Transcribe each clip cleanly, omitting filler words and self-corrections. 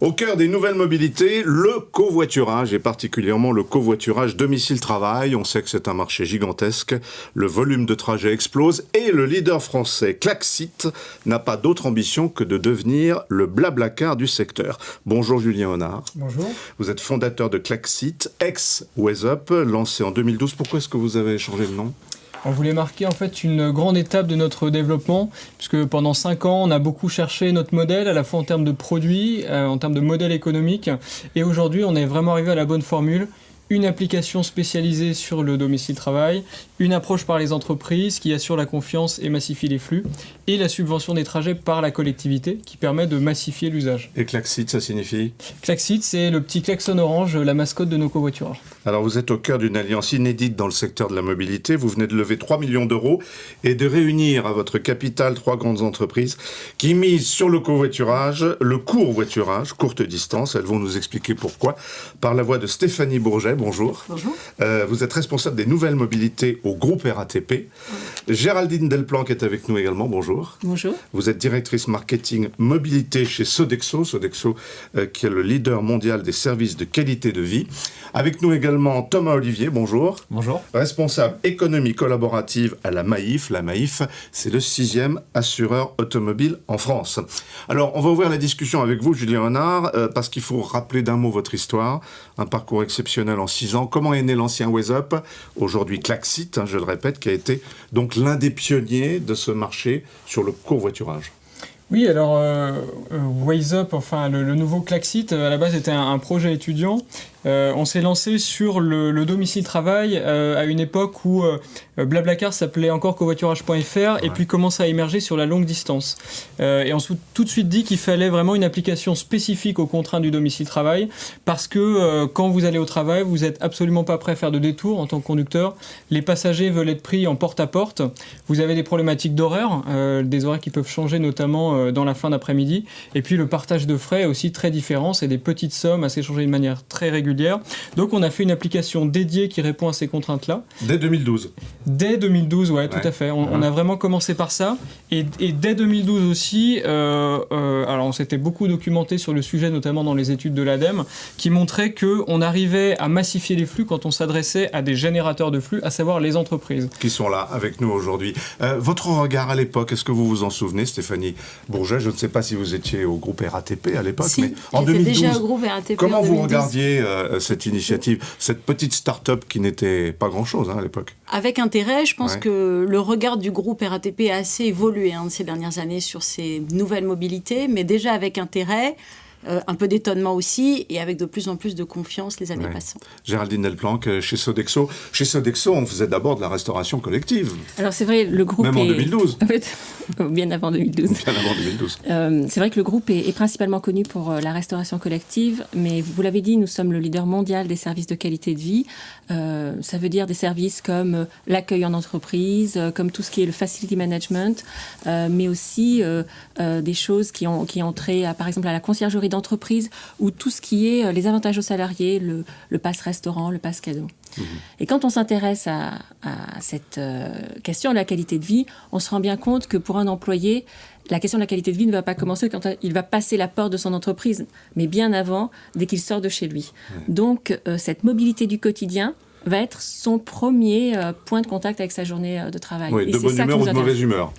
Au cœur des nouvelles mobilités, le covoiturage et particulièrement le covoiturage domicile-travail. On sait que c'est un marché gigantesque, le volume de trajets explose et le leader français Klaxit n'a pas d'autre ambition que de devenir le Blablacar du secteur. Bonjour Julien Honard. Bonjour. Vous êtes fondateur de Klaxit, ex-WazeUp, lancé en 2012. Pourquoi est-ce que vous avez changé de nom ? On voulait marquer en fait une grande étape de notre développement, puisque pendant 5 ans, on a beaucoup cherché notre modèle, à la fois en termes de produits, en termes de modèle économique, et aujourd'hui, on est vraiment arrivé à la bonne formule. Une application spécialisée sur le domicile-travail, une approche par les entreprises qui assure la confiance et massifie les flux, et la subvention des trajets par la collectivité qui permet de massifier l'usage. Et Klaxit, ça signifie ? Klaxit, c'est le petit klaxon orange, la mascotte de nos covoiturages. Alors vous êtes au cœur d'une alliance inédite dans le secteur de la mobilité. Vous venez de lever 3 millions d'euros et de réunir à votre capital 3 grandes entreprises qui misent sur le covoiturage, le court voiturage, courte distance. Elles vont nous expliquer pourquoi. Par la voix de Stéphanie Bourget. Bonjour. Bonjour. Vous êtes responsable des nouvelles mobilités au groupe RATP. Oui. Géraldine Delplanque est avec nous également. Bonjour. Bonjour. Vous êtes directrice marketing mobilité chez Sodexo. Sodexo qui est le leader mondial des services de qualité de vie. Avec nous également Thomas Olivier. Bonjour. Bonjour. Responsable économie collaborative à la Maïf. La Maïf, c'est le 6e assureur automobile en France. Alors, on va ouvrir la discussion avec vous, Julien Honard, parce qu'il faut rappeler d'un mot votre histoire. Un parcours exceptionnel en 6 ans. Comment est né l'ancien WazeUp, aujourd'hui Klaxit, je le répète, qui a été donc l'un des pionniers de ce marché sur le covoiturage. Oui, alors WazeUp, enfin le nouveau Klaxit, à la base était un projet étudiant. On s'est lancé sur le domicile-travail à une époque où Blablacar s'appelait encore covoiturage.fr et puis commence à émerger sur la longue distance. Et on s'est tout de suite dit qu'il fallait vraiment une application spécifique aux contraintes du domicile-travail parce que quand vous allez au travail, vous n'êtes absolument pas prêt à faire de détour en tant que conducteur. Les passagers veulent être pris en porte-à-porte. Vous avez des problématiques d'horaire, des horaires qui peuvent changer notamment dans la fin d'après-midi. Et puis le partage de frais est aussi très différent. C'est des petites sommes à s'échanger de manière très régulière. Donc on a fait une application dédiée qui répond à ces contraintes-là. Dès 2012. Dès 2012, ouais, tout à fait. On a vraiment commencé par ça. Et dès 2012 aussi, alors on s'était beaucoup documenté sur le sujet, notamment dans les études de l'ADEME, qui montraient qu'on arrivait à massifier les flux quand on s'adressait à des générateurs de flux, à savoir les entreprises. Qui sont là avec nous aujourd'hui. Votre regard à l'époque, est-ce que vous vous en souvenez, Stéphanie Bourget? Je ne sais pas si vous étiez au groupe RATP à l'époque, si, mais en 2012, déjà au groupe RATP comment en 2012. vous regardiez cette initiative, cette petite start-up qui n'était pas grand-chose à l'époque? Avec intérêt, je pense que le regard du groupe RATP a assez évolué ces dernières années sur ces nouvelles mobilités, mais déjà avec intérêt, un peu d'étonnement aussi, et avec de plus en plus de confiance les années passant. Géraldine Delplanque, chez Sodexo. Chez Sodexo, on faisait d'abord de la restauration collective. Alors c'est vrai, le groupe même en 2012. En fait, bien avant 2012. Bien avant 2012. C'est vrai que le groupe est principalement connu pour la restauration collective, mais vous l'avez dit, nous sommes le leader mondial des services de qualité de vie. Ça veut dire des services comme l'accueil en entreprise, comme tout ce qui est le facility management, mais aussi des choses qui ont trait, par exemple, à la conciergerie d'entreprise ou tout ce qui est les avantages aux salariés, le pass restaurant, le pass cadeau. Et quand on s'intéresse à cette question de la qualité de vie, on se rend bien compte que pour un employé, la question de la qualité de vie ne va pas commencer quand il va passer la porte de son entreprise, mais bien avant, dès qu'il sort de chez lui. Donc, cette mobilité du quotidien va être son premier point de contact avec sa journée de travail. Oui, de bonne humeur ou de mauvaise humeur.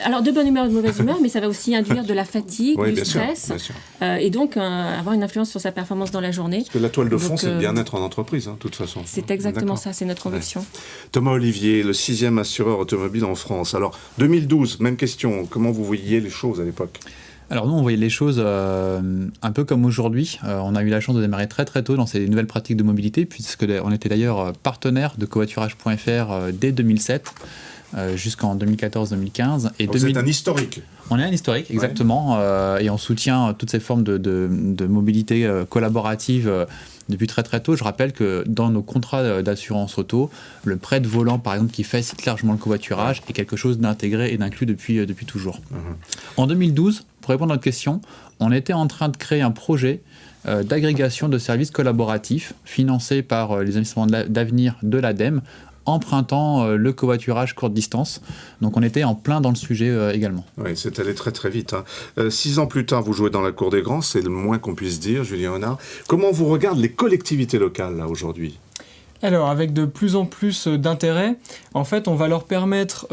Alors, de bonne humeur ou de mauvaise humeur, mais ça va aussi induire de la fatigue, du stress, bien sûr. Et donc avoir une influence sur sa performance dans la journée. Parce que la toile de fond, c'est le bien-être en entreprise, de toute façon. C'est exactement ça, c'est notre conviction. Ouais. Thomas Olivier, le 6e assureur automobile en France. Alors, 2012, même question, comment vous voyiez les choses à l'époque ? Alors nous, on voyait les choses un peu comme aujourd'hui. On a eu la chance de démarrer très très tôt dans ces nouvelles pratiques de mobilité, puisqu'on était d'ailleurs partenaire de covoiturage.fr dès 2007. Jusqu'en 2014-2015. Vous êtes un historique. On est un historique, exactement, et on soutient toutes ces formes de mobilité collaborative depuis très très tôt. Je rappelle que dans nos contrats d'assurance auto, le prêt de volant, par exemple, qui facilite largement le covoiturage, est quelque chose d'intégré et d'inclus depuis toujours. En 2012, pour répondre à notre question, on était en train de créer un projet d'agrégation de services collaboratifs financé par les investissements d'avenir de l'ADEME empruntant le covoiturage courte distance. Donc on était en plein dans le sujet également. Oui, c'est allé très très vite. 6 ans plus tard, vous jouez dans la cour des grands, c'est le moins qu'on puisse dire, Julien Honard. Comment vous regardent les collectivités locales là aujourd'hui ? Alors, avec de plus en plus d'intérêt, en fait, on va leur permettre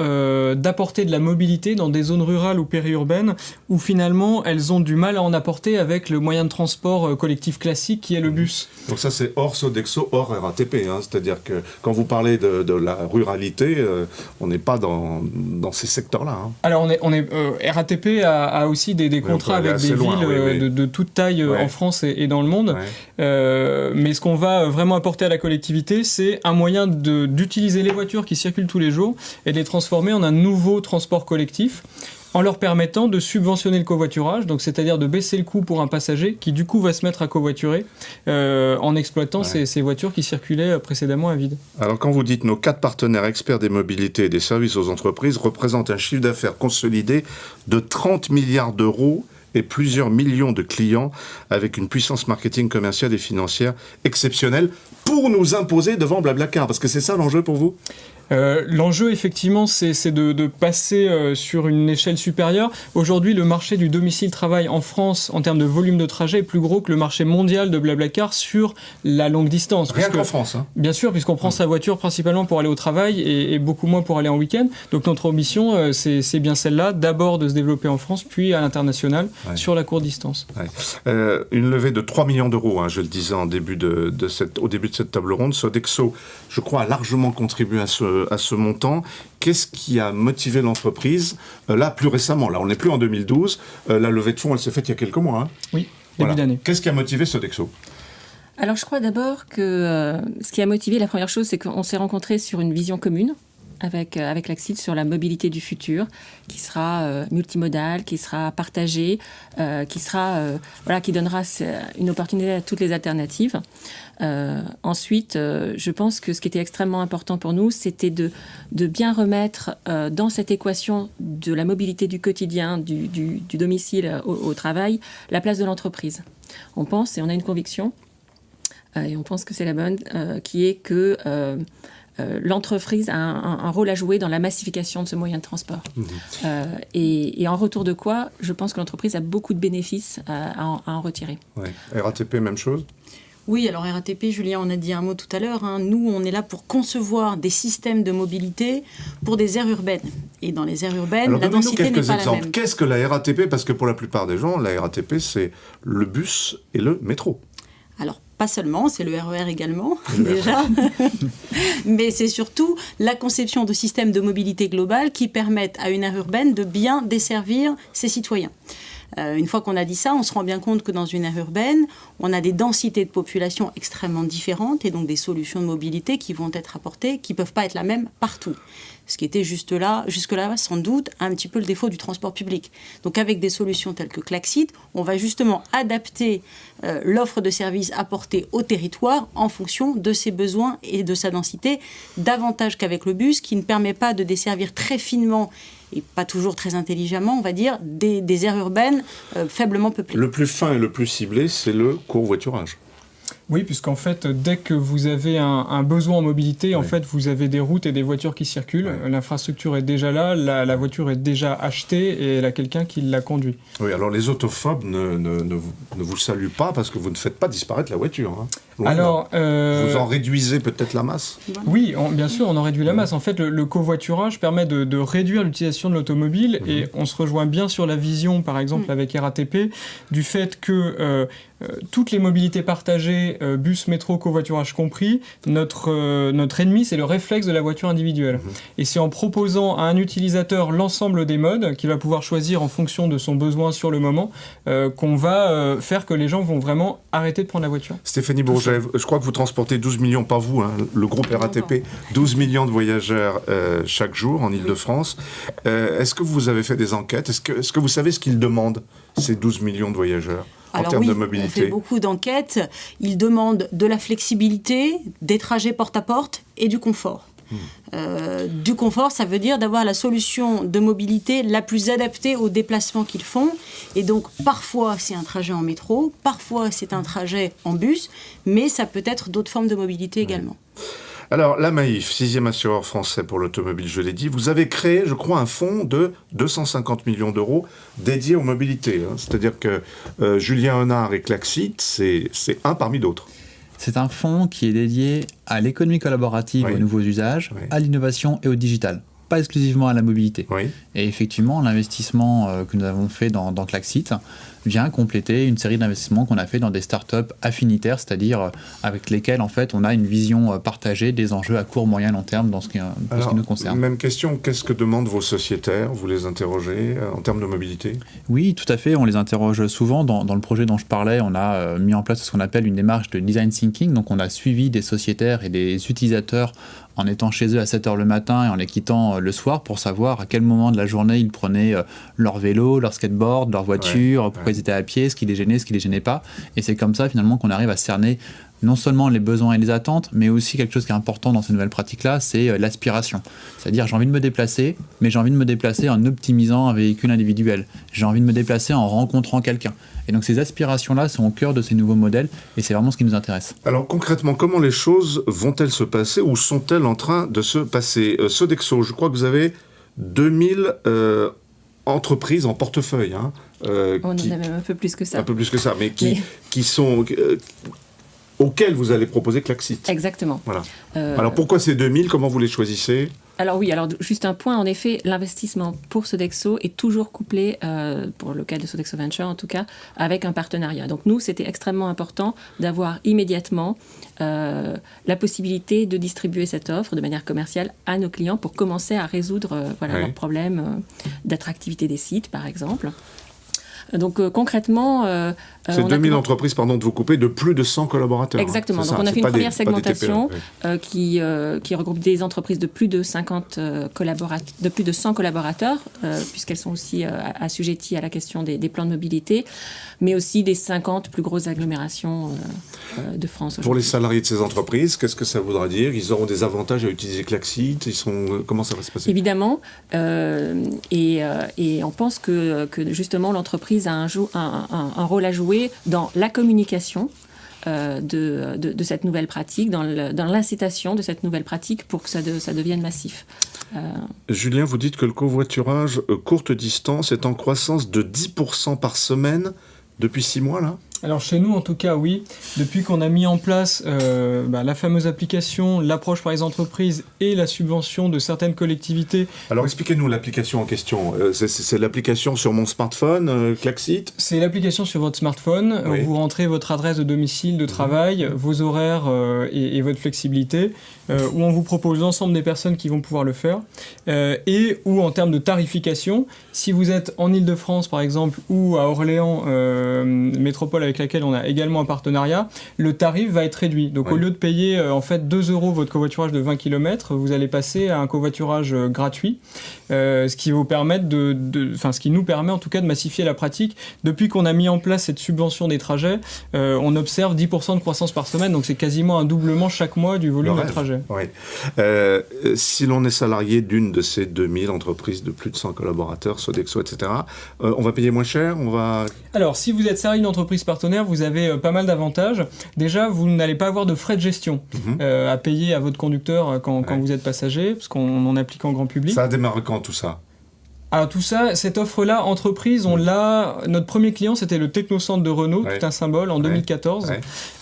d'apporter de la mobilité dans des zones rurales ou périurbaines où finalement, elles ont du mal à en apporter avec le moyen de transport collectif classique qui est le bus. Donc ça, c'est hors Sodexo, hors RATP. C'est-à-dire que quand vous parlez de la ruralité, on n'est pas dans ces secteurs-là. Alors, RATP a aussi des contrats avec des villes de toute taille en France et dans le monde. Ouais. Mais ce qu'on va vraiment apporter à la collectivité, c'est un moyen d'utiliser les voitures qui circulent tous les jours et de les transformer en un nouveau transport collectif en leur permettant de subventionner le covoiturage, donc c'est-à-dire de baisser le coût pour un passager qui du coup va se mettre à covoiturer en exploitant ces voitures qui circulaient précédemment à vide. Alors quand vous dites nos 4 partenaires experts des mobilités et des services aux entreprises représentent un chiffre d'affaires consolidé de 30 milliards d'euros et plusieurs millions de clients avec une puissance marketing commerciale et financière exceptionnelle pour nous imposer devant Blablacar. Parce que c'est ça l'enjeu pour vous ? L'enjeu, effectivement, c'est de passer sur une échelle supérieure. Aujourd'hui, le marché du domicile-travail en France, en termes de volume de trajet, est plus gros que le marché mondial de Blablacar sur la longue distance. Rien qu'en France. Bien sûr, puisqu'on prend sa voiture principalement pour aller au travail et beaucoup moins pour aller en week-end. Donc notre ambition, c'est bien celle-là, d'abord de se développer en France, puis à l'international, sur la courte distance. Une levée de 3 millions d'euros, je le disais au début de cette table ronde. Sodexo, je crois, a largement contribué à ce montant. Qu'est-ce qui a motivé l'entreprise là plus récemment? Là, on n'est plus en 2012. La levée de fonds, elle s'est faite il y a quelques mois. Oui, début d'année. Qu'est-ce qui a motivé Sodexo? Alors, je crois d'abord que ce qui a motivé, la première chose, c'est qu'on s'est rencontrés sur une vision commune avec l'Axid sur la mobilité du futur, qui sera multimodale, qui sera partagée, qui donnera une opportunité à toutes les alternatives. Ensuite, je pense que ce qui était extrêmement important pour nous, c'était de bien remettre dans cette équation de la mobilité du quotidien, du domicile au travail, la place de l'entreprise. On pense, et on a une conviction, et on pense que c'est la bonne, qui est que l'entreprise a un rôle à jouer dans la massification de ce moyen de transport. Et en retour de quoi, je pense que l'entreprise a beaucoup de bénéfices à en retirer. Ouais. RATP, même chose? Oui, alors RATP, Julien, on a dit un mot tout à l'heure. Nous, on est là pour concevoir des systèmes de mobilité pour des aires urbaines. Et dans les aires urbaines, alors, la densité n'est pas la même. Qu'est-ce que la RATP? Parce que pour la plupart des gens, la RATP, c'est le bus et le métro. Alors, pas seulement, c'est le RER également, déjà. Mais c'est surtout la conception de systèmes de mobilité globale qui permettent à une aire urbaine de bien desservir ses citoyens. Une fois qu'on a dit ça, on se rend bien compte que dans une aire urbaine, on a des densités de population extrêmement différentes et donc des solutions de mobilité qui vont être apportées, qui ne peuvent pas être la même partout. Ce qui était jusque-là, sans doute, un petit peu le défaut du transport public. Donc avec des solutions telles que Klaxit, on va justement adapter l'offre de services apportée au territoire en fonction de ses besoins et de sa densité, davantage qu'avec le bus, qui ne permet pas de desservir très finement et pas toujours très intelligemment, on va dire, des aires urbaines faiblement peuplées. Le plus fin et le plus ciblé, c'est le covoiturage. Oui, puisqu'en fait, dès que vous avez un besoin en mobilité, en fait, vous avez des routes et des voitures qui circulent. L'infrastructure est déjà là, la voiture est déjà achetée et elle a quelqu'un qui la conduit. Oui, alors les autophobes ne vous saluent pas parce que vous ne faites pas disparaître la voiture. Alors, vous en réduisez peut-être la masse? Oui, bien sûr, on en réduit la masse. En fait, le covoiturage permet de réduire l'utilisation de l'automobile et on se rejoint bien sur la vision, par exemple, avec RATP, du fait que toutes les mobilités partagées, bus, métro, covoiturage compris, notre ennemi, c'est le réflexe de la voiture individuelle. Et c'est en proposant à un utilisateur l'ensemble des modes qu'il va pouvoir choisir en fonction de son besoin sur le moment qu'on va faire que les gens vont vraiment arrêter de prendre la voiture. Stéphanie Bourget, je crois que vous transportez 12 millions, pas vous, le groupe RATP, 12 millions de voyageurs chaque jour en Ile-de-France. Est-ce que vous avez fait des enquêtes? Est-ce que vous savez ce qu'ils demandent, ces 12 millions de voyageurs? En termes de mobilité. On fait beaucoup d'enquêtes. Ils demandent de la flexibilité, des trajets porte-à-porte et du confort. Du confort, ça veut dire d'avoir la solution de mobilité la plus adaptée aux déplacements qu'ils font. Et donc, parfois, c'est un trajet en métro, parfois, c'est un trajet en bus, mais ça peut être d'autres formes de mobilité également. Alors, la Maïf, 6e assureur français pour l'automobile, je l'ai dit, vous avez créé, je crois, un fonds de 250 millions d'euros dédié aux mobilités. C'est-à-dire que Julien Honard et Klaxit, c'est un parmi d'autres. C'est un fonds qui est dédié à l'économie collaborative, Oui. aux nouveaux usages, Oui. à l'innovation et au digital, pas exclusivement à la mobilité. Oui. Et effectivement, l'investissement que nous avons fait dans Klaxit vient compléter une série d'investissements qu'on a fait dans des startups affinitaires, c'est-à-dire avec lesquelles en fait on a une vision partagée des enjeux à court, moyen, long terme dans ce qui nous concerne. Même question, qu'est-ce que demandent vos sociétaires? Vous les interrogez en termes de mobilité? Oui, tout à fait, on les interroge souvent. Dans le projet dont je parlais, on a mis en place ce qu'on appelle une démarche de design thinking, donc on a suivi des sociétaires et des utilisateurs en étant chez eux à 7h le matin et en les quittant le soir pour savoir à quel moment de la journée ils prenaient leur vélo, leur skateboard, leur voiture, pourquoi ils étaient à pied, ce qui les gênait pas. Et c'est comme ça finalement qu'on arrive à cerner non seulement les besoins et les attentes, mais aussi quelque chose qui est important dans ces nouvelles pratiques-là, c'est l'aspiration. C'est-à-dire j'ai envie de me déplacer, mais j'ai envie de me déplacer en optimisant un véhicule individuel. J'ai envie de me déplacer en rencontrant quelqu'un. Et donc ces aspirations-là sont au cœur de ces nouveaux modèles, et c'est vraiment ce qui nous intéresse. Alors concrètement, comment les choses vont-elles se passer ou sont-elles en train de se passer? Sodexo, je crois que vous avez 2000 entreprises en portefeuille. On en a même un peu plus que ça. Un peu plus que ça, mais qui sont... auxquels vous allez proposer Klaxit. Exactement. Voilà. Alors pourquoi ces 2000? Comment vous les choisissez? Alors oui, juste un point, en effet, l'investissement pour Sodexo est toujours couplé, pour le cas de Sodexo Venture en tout cas, avec un partenariat. Donc nous, c'était extrêmement important d'avoir immédiatement la possibilité de distribuer cette offre de manière commerciale à nos clients pour commencer à résoudre leurs problèmes d'attractivité des sites, par exemple. Donc concrètement... c'est 2000 entreprises, pardon de vous couper, de plus de 100 collaborateurs. Exactement. Donc on a fait une première segmentation qui regroupe des entreprises de plus de 100 collaborateurs, puisqu'elles sont aussi assujetties à la question des plans de mobilité, mais aussi des 50 plus grosses agglomérations de France. Pour les salariés de ces entreprises, qu'est-ce que ça voudra dire? Ils auront des avantages à utiliser Klaxit? Comment ça va se passer? Évidemment. Et on pense que justement l'entreprise a un rôle à jouer dans la communication de cette nouvelle pratique, dans l'incitation de cette nouvelle pratique pour que ça devienne massif. Julien, vous dites que le covoiturage courte distance est en croissance de 10% par semaine depuis 6 mois, là? Alors chez nous en tout cas oui, depuis qu'on a mis en place la fameuse application, l'approche par les entreprises et la subvention de certaines collectivités. Alors expliquez-nous l'application en question. C'est l'application sur mon smartphone, Klaxit? C'est l'application sur votre smartphone, oui. Vous rentrez votre adresse de domicile, de travail, vos horaires et votre flexibilité, où on vous propose l'ensemble des personnes qui vont pouvoir le faire, et où en termes de tarification, si vous êtes en Ile-de-France par exemple, ou à Orléans, métropole avec laquelle on a également un partenariat, le tarif va être réduit. Donc au lieu de payer en fait 2 € votre covoiturage de 20 km, vous allez passer à un covoiturage gratuit, ce qui vous permet ce qui nous permet en tout cas de massifier la pratique. Depuis qu'on a mis en place cette subvention des trajets, on observe 10% de croissance par semaine, donc c'est quasiment un doublement chaque mois du volume de trajets. Oui. Si l'on est salarié d'une de ces 2000 entreprises de plus de 100 collaborateurs, Sodexo, etc., on va payer moins cher? Alors, si vous êtes salarié d'une entreprise partenaire, vous avez pas mal d'avantages. Déjà, vous n'allez pas avoir de frais de gestion à payer à votre conducteur quand vous êtes passager, parce qu'on en applique en grand public. Ça a démarré quand tout ça? Alors tout ça, cette offre-là, entreprise, on l'a... Notre premier client, c'était le Technocentre de Renault, tout un symbole, en 2014.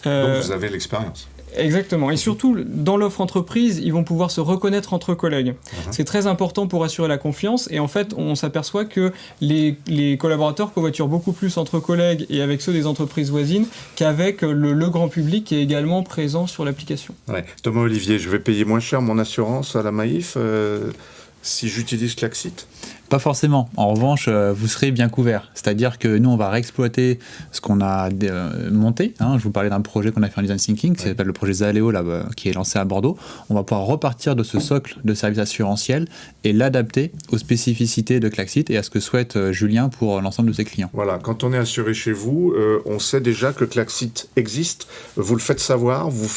Donc vous avez l'expérience. Exactement. Et surtout, dans l'offre entreprise, ils vont pouvoir se reconnaître entre collègues. C'est très important pour assurer la confiance. Et en fait, on s'aperçoit que les collaborateurs covoiturent beaucoup plus entre collègues et avec ceux des entreprises voisines qu'avec le grand public qui est également présent sur l'application. Ouais. Thomas Olivier, je vais payer moins cher mon assurance à la Maïf si j'utilise Klaxit? Pas forcément. En revanche, vous serez bien couvert. C'est-à-dire que nous, on va réexploiter ce qu'on a monté. Je vous parlais d'un projet qu'on a fait en design thinking, qui s'appelle le projet Zaléo, qui est lancé à Bordeaux. On va pouvoir repartir de ce socle de services assurantiels et l'adapter aux spécificités de Klaxit et à ce que souhaite Julien pour l'ensemble de ses clients. Voilà, quand on est assuré chez vous, on sait déjà que Klaxit existe. Vous le faites savoir, vous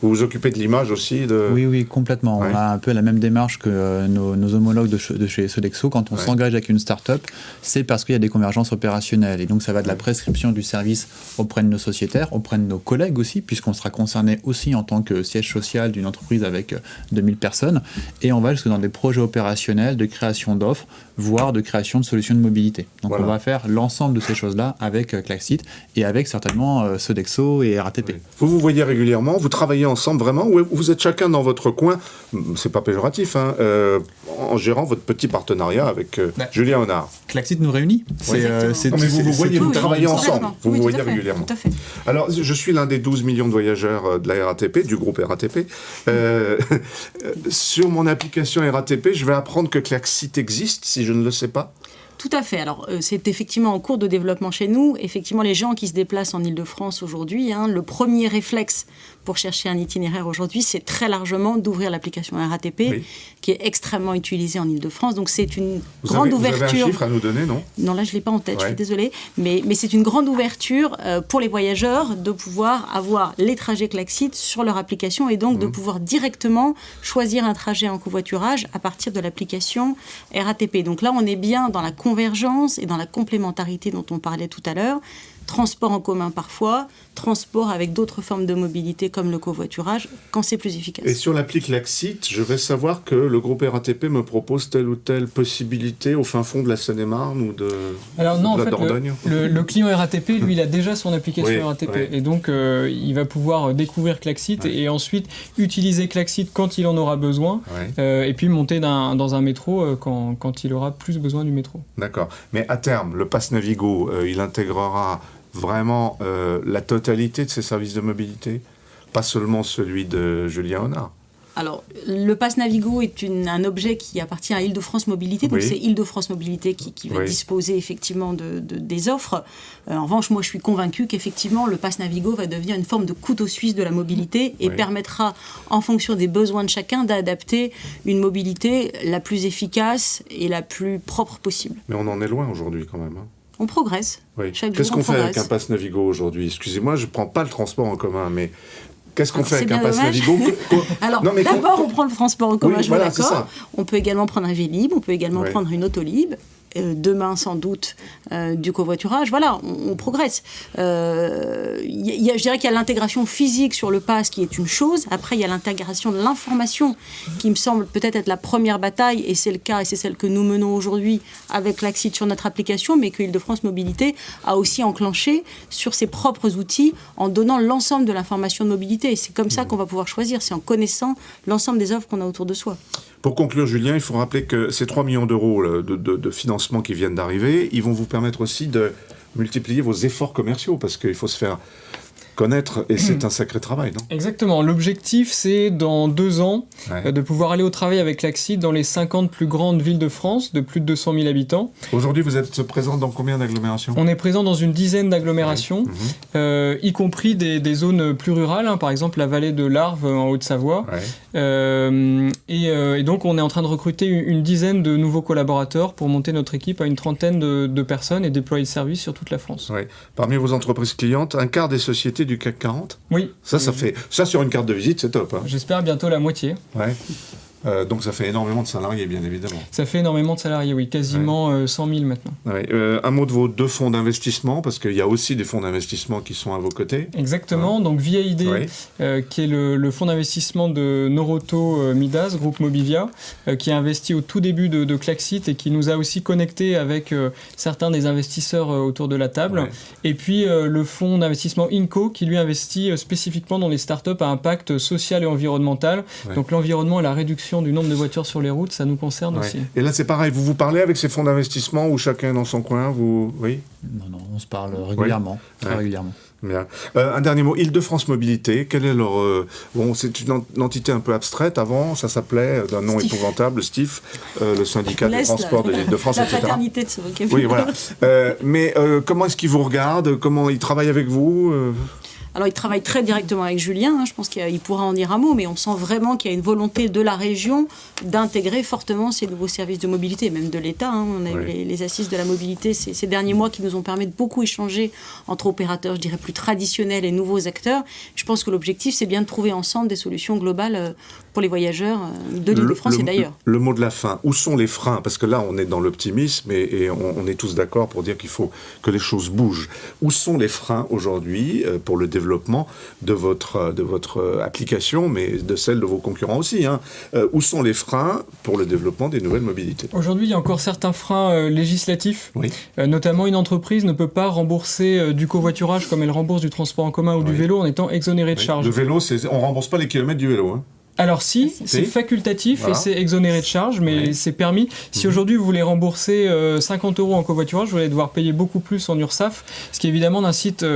vous occupez de l'image aussi. Oui, complètement. On a un peu la même démarche que nos homologues de chez Sodexo. Quand quand on s'engage avec une start-up, c'est parce qu'il y a des convergences opérationnelles. Et donc, ça va de la prescription du service auprès de nos sociétaires, auprès de nos collègues aussi, puisqu'on sera concerné aussi en tant que siège social d'une entreprise avec 2000 personnes. Et on va jusque dans des projets opérationnels de création d'offres, voire de création de solutions de mobilité. Donc, on va faire l'ensemble de ces choses-là avec Klaxit et avec certainement Sodexo et RATP. Oui. Vous voyez régulièrement, vous travaillez ensemble vraiment, ou vous êtes chacun dans votre coin, c'est pas péjoratif, hein, en gérant votre petit partenariat avec Julien Honard. Klaxit nous réunit. Vous voyez, vous travaillez ensemble, vous vous voyez régulièrement. Tout à fait. Alors, je suis l'un des 12 millions de voyageurs de la RATP, du groupe RATP. Sur mon application RATP, je vais apprendre que Klaxit existe, si je ne le sais pas. Tout à fait. Alors, c'est effectivement en cours de développement chez nous. Effectivement, les gens qui se déplacent en Ile-de-France aujourd'hui, le premier réflexe pour chercher un itinéraire aujourd'hui, c'est très largement d'ouvrir l'application RATP, qui est extrêmement utilisée en Ile-de-France. Donc, c'est une grande ouverture. Vous avez un chiffre à nous donner, non ? Non, là, je ne l'ai pas en tête, je suis désolée. Mais c'est une grande ouverture pour les voyageurs de pouvoir avoir les trajets Klaxit sur leur application et donc de pouvoir directement choisir un trajet en covoiturage à partir de l'application RATP. Donc là, on est bien dans la convergence et dans la complémentarité dont on parlait tout à l'heure. Transport en commun parfois, transport avec d'autres formes de mobilité comme le covoiturage, quand c'est plus efficace. Et sur l'appli Klaxit, je vais savoir que le groupe RATP me propose telle ou telle possibilité au fin fond de la Seine-et-Marne ou de la Dordogne. Le client RATP, lui, il a déjà son application RATP. Et donc, il va pouvoir découvrir Klaxit et ensuite utiliser Klaxit quand il en aura besoin et puis monter dans un métro quand il aura plus besoin du métro. D'accord. Mais à terme, le Pass Navigo, il intégrera vraiment la totalité de ces services de mobilité, pas seulement celui de Julien Honard. Alors, le Pass Navigo est un objet qui appartient à Île-de-France Mobilité, donc c'est Île-de-France Mobilité qui va disposer effectivement des offres. En revanche, moi je suis convaincue qu'effectivement le Pass Navigo va devenir une forme de couteau suisse de la mobilité et permettra, en fonction des besoins de chacun, d'adapter une mobilité la plus efficace et la plus propre possible. Mais on en est loin aujourd'hui quand même. On progresse. Qu'est-ce qu'on fait avec un Pass Navigo aujourd'hui ? Excusez-moi, je ne prends pas le transport en commun, mais qu'est-ce qu'on fait avec un Pass Navigo ? Alors, d'abord, on prend le transport en commun, je suis d'accord. On peut également prendre un Vélib, on peut également prendre une Autolib. Demain, sans doute, du covoiturage. Voilà, on progresse. Je dirais qu'il y a l'intégration physique sur le pass qui est une chose. Après, il y a l'intégration de l'information qui me semble peut-être être la première bataille, et c'est le cas, et c'est celle que nous menons aujourd'hui avec Klaxit sur notre application, mais que Île-de-France Mobilité a aussi enclenché sur ses propres outils en donnant l'ensemble de l'information de mobilité. Et c'est comme ça qu'on va pouvoir choisir, c'est en connaissant l'ensemble des offres qu'on a autour de soi. Pour conclure, Julien, il faut rappeler que ces 3 millions d'euros de financement qui viennent d'arriver, ils vont vous permettre aussi de multiplier vos efforts commerciaux, parce qu'il faut se faire connaître, et c'est un sacré travail, non ? Exactement. L'objectif, c'est dans 2 ans de pouvoir aller au travail avec Klaxit dans les 50 plus grandes villes de France, de plus de 200 000 habitants. Aujourd'hui, vous êtes présent dans combien d'agglomérations ? On est présent dans une dizaine d'agglomérations, y compris des zones plus rurales, par exemple la vallée de l'Arve en Haute-Savoie. Et donc, on est en train de recruter une dizaine de nouveaux collaborateurs pour monter notre équipe à une trentaine de personnes et déployer le service sur toute la France. Parmi vos entreprises clientes, un quart des sociétés du CAC 40 ? Oui. Ça fait... Ça, sur une carte de visite, c'est top. J'espère bientôt la moitié. Donc ça fait énormément de salariés, bien évidemment. Ça fait énormément de salariés, oui. Quasiment 100 000 maintenant. Un mot de vos 2 fonds d'investissement, parce qu'il y a aussi des fonds d'investissement qui sont à vos côtés. Exactement. Donc Via ID, qui est le fonds d'investissement de Noroto Midas, groupe Mobivia, qui a investi au tout début de Klaxit et qui nous a aussi connectés avec certains des investisseurs autour de la table. Et puis le fonds d'investissement Inco, qui lui investit spécifiquement dans les startups à impact social et environnemental. Donc l'environnement et la réduction du nombre de voitures sur les routes, ça nous concerne aussi. Et là, c'est pareil, vous parlez avec ces fonds d'investissement ou chacun est dans son coin, Oui. Non, on se parle régulièrement, très régulièrement. Bien. Un dernier mot, Île-de-France Mobilité, quel est leur... c'est une entité un peu abstraite avant, ça s'appelait d'un nom épouvantable, STIF, le syndicat des transports de l'Île-de-France, etc. La paternité de ce vocabulaire. Oui, voilà. Mais comment est-ce qu'ils vous regardent ? Comment ils travaillent avec vous Alors, il travaille très directement avec Julien, je pense qu'il pourra en dire un mot, mais on sent vraiment qu'il y a une volonté de la région d'intégrer fortement ces nouveaux services de mobilité, même de l'État. On a eu les assises de la mobilité ces derniers mois qui nous ont permis de beaucoup échanger entre opérateurs, je dirais, plus traditionnels et nouveaux acteurs. Je pense que l'objectif, c'est bien de trouver ensemble des solutions globales pour les voyageurs de l'Île-de-France et d'ailleurs. Le mot de la fin, où sont les freins? Parce que là, on est dans l'optimisme et on est tous d'accord pour dire qu'il faut que les choses bougent. Où sont les freins aujourd'hui pour le développement de votre application, mais de celle de vos concurrents aussi, hein? Où sont les freins pour le développement des nouvelles mobilités? Aujourd'hui, il y a encore certains freins législatifs. Oui. Notamment, une entreprise ne peut pas rembourser du covoiturage comme elle rembourse du transport en commun ou du vélo en étant exonérée de charges. Le vélo, on rembourse pas les kilomètres du vélo, hein? Alors si, c'est facultatif et c'est exonéré de charges, mais c'est permis. Si aujourd'hui vous voulez rembourser 50 € en covoiturage, vous allez devoir payer beaucoup plus en URSSAF, ce qui évidemment n'incite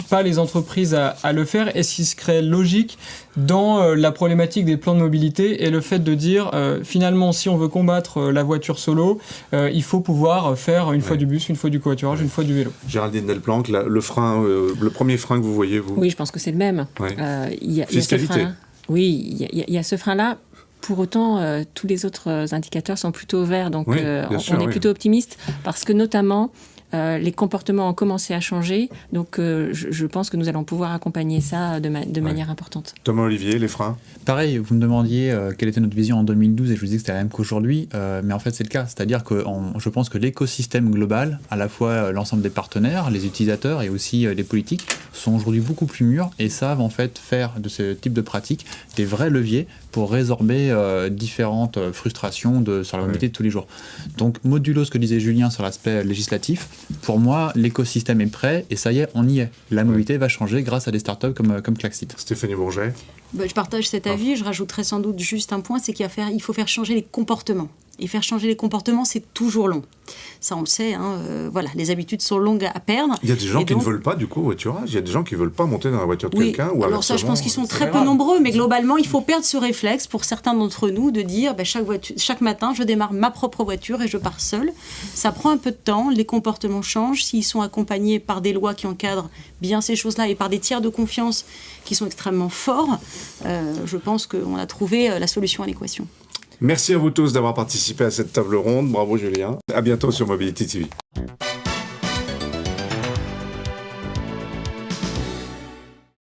pas les entreprises à le faire, et ce qui serait logique dans la problématique des plans de mobilité et le fait de dire finalement si on veut combattre la voiture solo, il faut pouvoir faire une fois du bus, une fois du covoiturage, une fois du vélo. Géraldine Delplanque, le premier frein que vous voyez, vous? Oui, je pense que c'est le même. Fiscalité. Oui, il y a ce frein-là. Pour autant, tous les autres indicateurs sont plutôt verts, donc on est plutôt optimiste parce que notamment les comportements ont commencé à changer, donc je pense que nous allons pouvoir accompagner ça de manière importante. Thomas Olivier, les freins? Pareil, vous me demandiez quelle était notre vision en 2012 et je vous disais que c'était la même qu'aujourd'hui, mais en fait c'est le cas, c'est-à-dire que je pense que l'écosystème global, à la fois l'ensemble des partenaires, les utilisateurs et aussi les politiques, sont aujourd'hui beaucoup plus mûrs et savent en fait faire de ce type de pratiques des vrais leviers pour résorber différentes frustrations sur la mobilité de tous les jours. Donc modulo ce que disait Julien sur l'aspect législatif, pour moi l'écosystème est prêt et ça y est, on y est. La mobilité va changer grâce à des startups comme Klaxit. Stéphanie Bourget? Je partage cet avis, je rajouterais sans doute juste un point, c'est qu'il faut faire changer les comportements. Et faire changer les comportements, c'est toujours long. Ça, on le sait, hein, voilà, les habitudes sont longues à perdre. Il y a des gens qui ne veulent pas du covoiturage, il y a des gens qui ne veulent pas monter dans la voiture de quelqu'un. Ou alors ça, je pense qu'ils sont très peu nombreux, mais globalement, il faut perdre ce réflexe pour certains d'entre nous de dire chaque matin, je démarre ma propre voiture et je pars seul. Ça prend un peu de temps, les comportements changent. S'ils sont accompagnés par des lois qui encadrent bien ces choses-là et par des tiers de confiance qui sont extrêmement forts, je pense qu'on a trouvé la solution à l'équation. Merci à vous tous d'avoir participé à cette table ronde. Bravo Julien. À bientôt sur Mobility TV.